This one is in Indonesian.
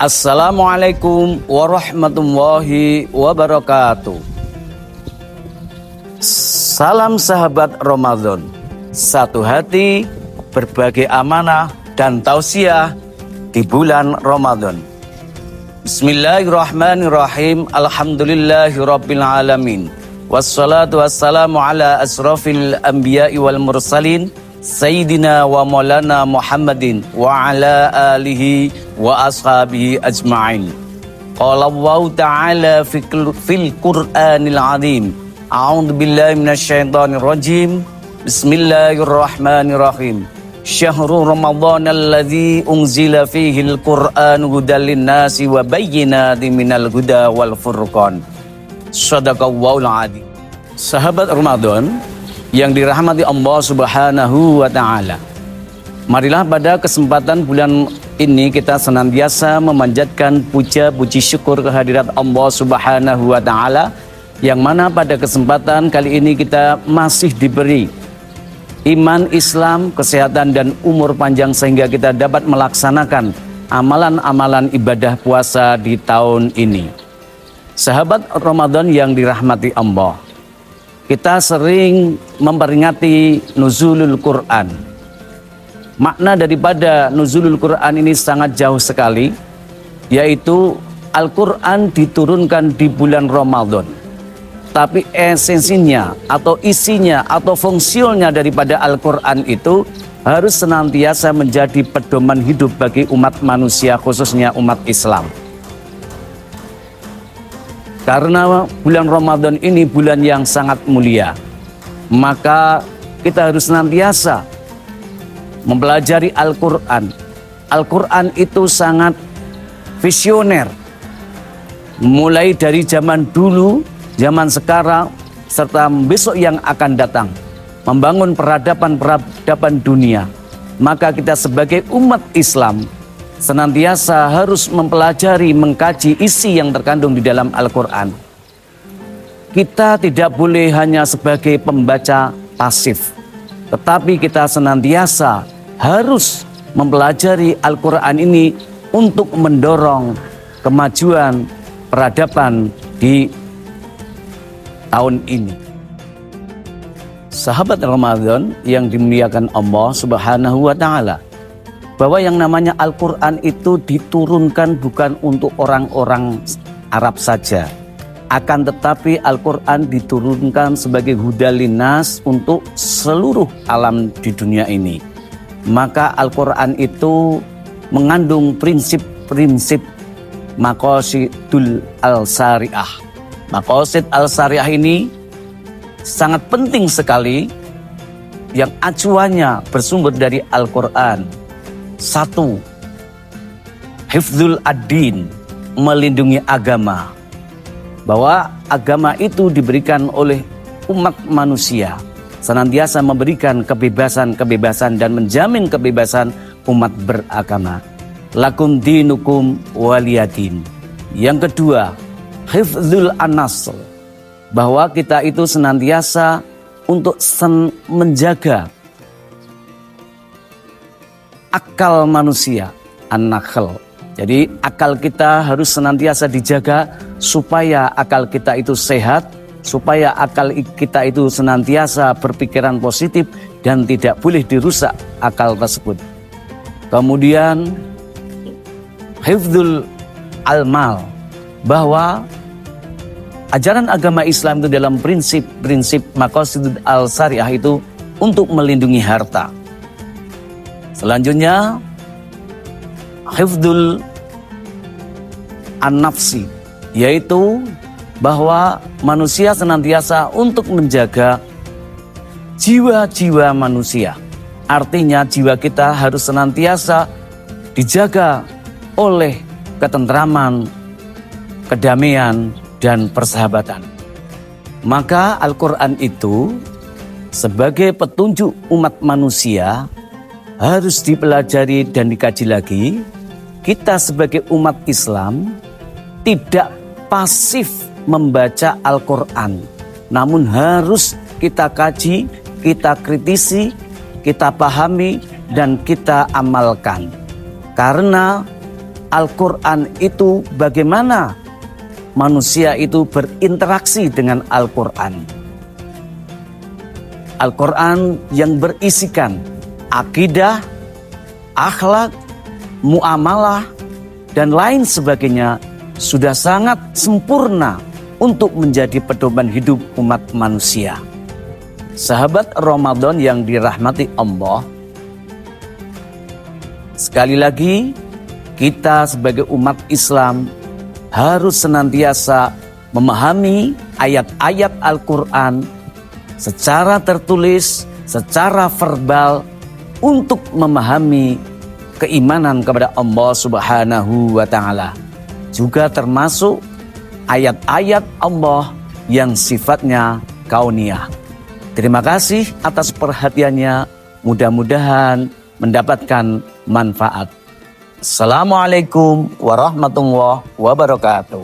Assalamualaikum warahmatullahi wabarakatuh. Salam sahabat Ramadan, satu hati, berbagai amanah dan tausiah di bulan Ramadan. Bismillahirrahmanirrahim. Alhamdulillahirabbil alamin. Wassalatu wassalamu ala asrafil anbiya'i wal mursalin Sayyidina wa maulana Muhammadin wa ala alihi wa ashabihi ajma'in. Qala Allah ta'ala fil Qur'anil azim. A'udzu billahi minasyaitonir rajim. Bismillahirrahmanirrahim. Syahrul Ramadan alladzi unzila fihi al-Qur'an hudal lin-nasi wa bayyinatin minal huda wal furqan. Shadaqallahul azim. Sahabat Ramadan yang dirahmati Allah Subhanahu wa Ta'ala, marilah pada kesempatan bulan ini kita senantiasa memanjatkan puja puji syukur kehadirat Allah Subhanahu wa Ta'ala, yang mana pada kesempatan kali ini kita masih diberi iman, Islam, kesehatan dan umur panjang sehingga kita dapat melaksanakan amalan-amalan ibadah puasa di tahun ini. Sahabat Ramadan yang dirahmati Allah, kita sering memperingati nuzulul Quran. Makna daripada nuzulul Quran ini sangat jauh sekali, yaitu Al-Quran diturunkan di bulan Ramadan. Tapi esensinya atau isinya atau fungsinya daripada Al-Quran itu harus senantiasa menjadi pedoman hidup bagi umat manusia, khususnya umat Islam. Karena bulan Ramadan ini bulan yang sangat mulia, maka kita harus senantiasa mempelajari Al-Quran. Al-Quran itu sangat visioner, mulai dari zaman dulu, zaman sekarang, serta besok yang akan datang, membangun peradaban dunia. Maka kita sebagai umat Islam senantiasa harus mempelajari, mengkaji isi yang terkandung di dalam Al-Quran. Kita tidak boleh hanya sebagai pembaca pasif, tetapi kita senantiasa harus mempelajari Al-Quran ini untuk mendorong kemajuan peradaban di tahun ini. Sahabat Ramadan yang dimuliakan Allah Subhanahu wa Ta'ala, bahwa yang namanya Al-Quran itu diturunkan bukan untuk orang-orang Arab saja. Akan tetapi Al-Quran diturunkan sebagai hudal linnas untuk seluruh alam di dunia ini. Maka Al-Quran itu mengandung prinsip-prinsip maqasidul al-syariah. Maqasid al-syariah ini sangat penting sekali, yang acuannya bersumber dari Al-Quran. Satu, hifdzul ad-din, melindungi agama. Bahwa agama itu diberikan oleh umat manusia, senantiasa memberikan kebebasan-kebebasan dan menjamin kebebasan umat beragama. Lakum dinukum waliyadin. Yang kedua, hifdzul an-nasl, bahwa kita itu senantiasa untuk menjaga akal manusia, an-nakhl. Jadi akal kita harus senantiasa dijaga supaya akal kita itu sehat, supaya akal kita itu senantiasa berpikiran positif dan tidak boleh dirusak akal tersebut. Kemudian hifdzul al-mal, bahwa ajaran agama Islam itu dalam prinsip-prinsip maqasid al-syariah itu untuk melindungi harta. Selanjutnya, hifdzul an-nafsi, yaitu bahwa manusia senantiasa untuk menjaga jiwa-jiwa manusia. Artinya jiwa kita harus senantiasa dijaga oleh ketentraman, kedamaian, dan persahabatan. Maka Al-Quran itu sebagai petunjuk umat manusia harus dipelajari dan dikaji lagi. Kita sebagai umat Islam tidak pasif membaca Al-Quran, namun harus kita kaji, kita kritisi, kita pahami, dan kita amalkan. Karena Al-Quran itu bagaimana manusia itu berinteraksi dengan Al-Quran. Al-Quran yang berisikan akidah, akhlak, muamalah, dan lain sebagainya sudah sangat sempurna untuk menjadi pedoman hidup umat manusia. Sahabat Ramadan yang dirahmati Allah, sekali lagi kita sebagai umat Islam harus senantiasa memahami ayat-ayat Al-Quran secara tertulis, secara verbal, untuk memahami keimanan kepada Allah Subhanahu wa Ta'ala. Juga termasuk ayat-ayat Allah yang sifatnya kauniyah. Terima kasih atas perhatiannya. Mudah-mudahan mendapatkan manfaat. Assalamualaikum warahmatullahi wabarakatuh.